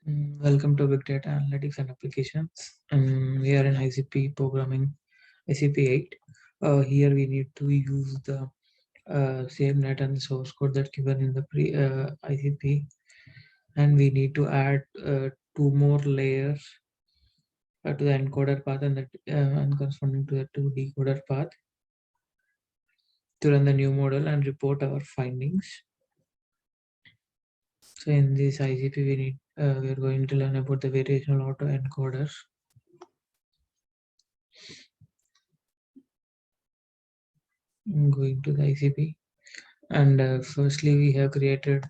Welcome to Big Data Analytics and Applications. We are in ICP programming, ICP 8. Here we need to use the same data and source code that given in the pre ICP, and we need to add two more layers to the encoder path and corresponding to the two decoder path to run the new model and report our findings. So in this ICP, we are going to learn about the variational autoencoders. Going to the ICP, and firstly we have created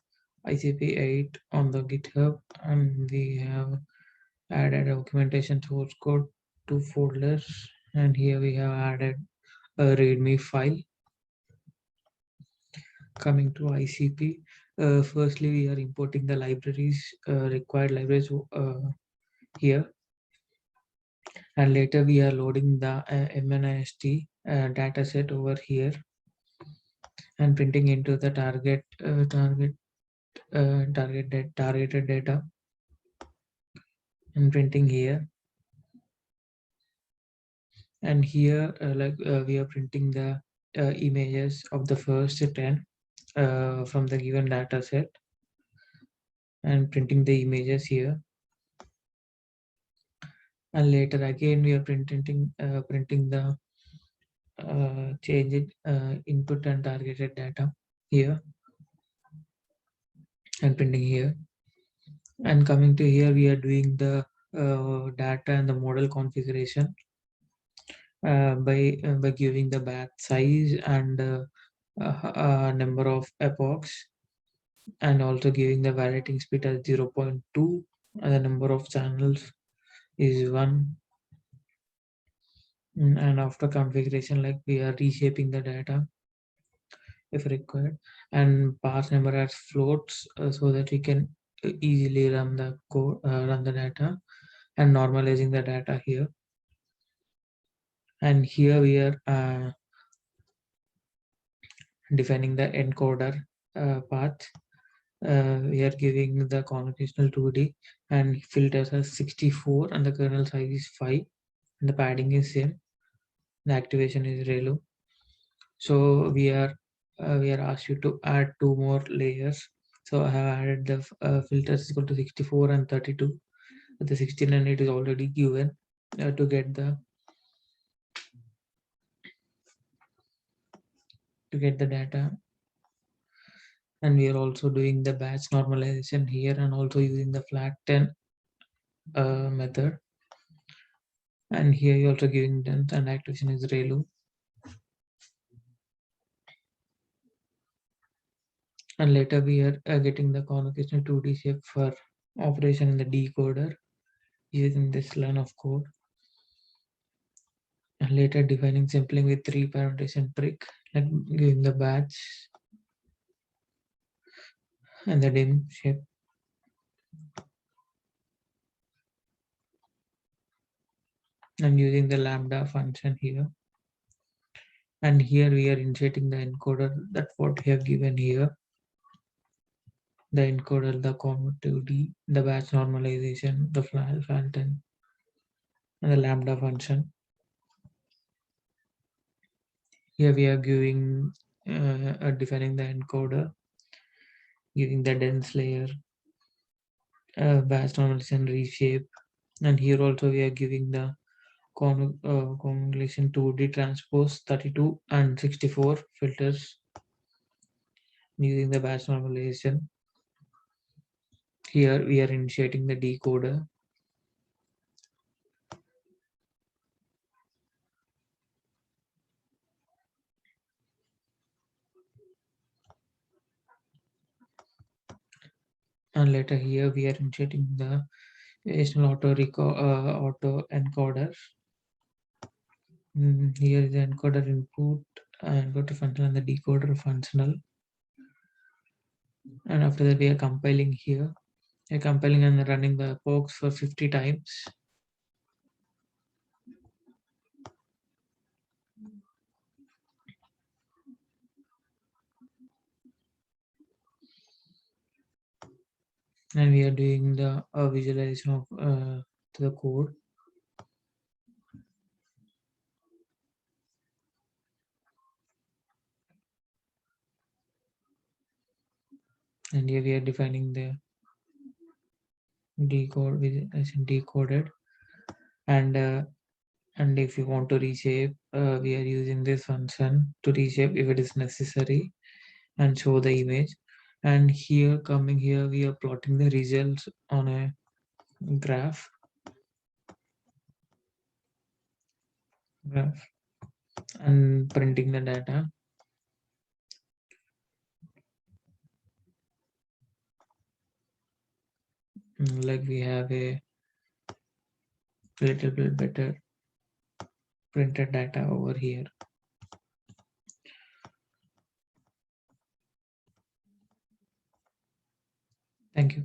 ICP 8 on the GitHub, and we have added documentation source code to folders, and here we have added a readme file. Coming to ICP, firstly we are importing the required libraries here, and later we are loading the MNIST dataset over here and printing into the targeted data and printing here. And here we are printing the images of the first 10 from the given data set and printing the images here. And later again we are printing the change input and targeted data here and printing here. And coming to here, we are doing the data and the model configuration by giving the batch size and number of epochs, and also giving the validating speed as 0.2, and the number of channels is 1. And after configuration, like we are reshaping the data if required, and parse number as floats so that we can easily run the code, run the data, and normalizing the data here. And here we are defining the encoder path. We are giving the convolutional 2D and filters as 64, and the kernel size is 5, and the padding is same. The activation is ReLU. So we are asked you to add two more layers. So I have added the filters equal to 64 and 32. The 69 it is already given to get the data. And we are also doing the batch normalization here, and also using the flatten method. And here you also giving them, and activation is ReLU. And later we are getting the convocation 2D shape for operation in the decoder using this line of code. And later defining sampling with 3 parameterization trick, like giving the batch and the dim shape. And using the lambda function here. And here we are inserting the encoder, that what we have given here. The encoder, the conv2D, the batch normalization, the flatten, and the lambda function. Here we are giving defining the encoder, giving the dense layer, batch normalization reshape, and here also we are giving the convolution 2D transpose 32 and 64 filters using the batch normalization. Here we are initiating the decoder. And later here we are initiating the additional auto encoder. Here is the encoder input, encoder functional, and the decoder functional. And after that we are compiling here. We are compiling and running the epochs for 50 times. and we are doing the visualization of the code. And here we are defining the decode with as in decoded, and and if you want to reshape, we are using this function to reshape if it is necessary and show the image. And here, coming here, we are plotting the results on a graph graph and printing the data. Like we have a little bit better printed data over here. Thank you.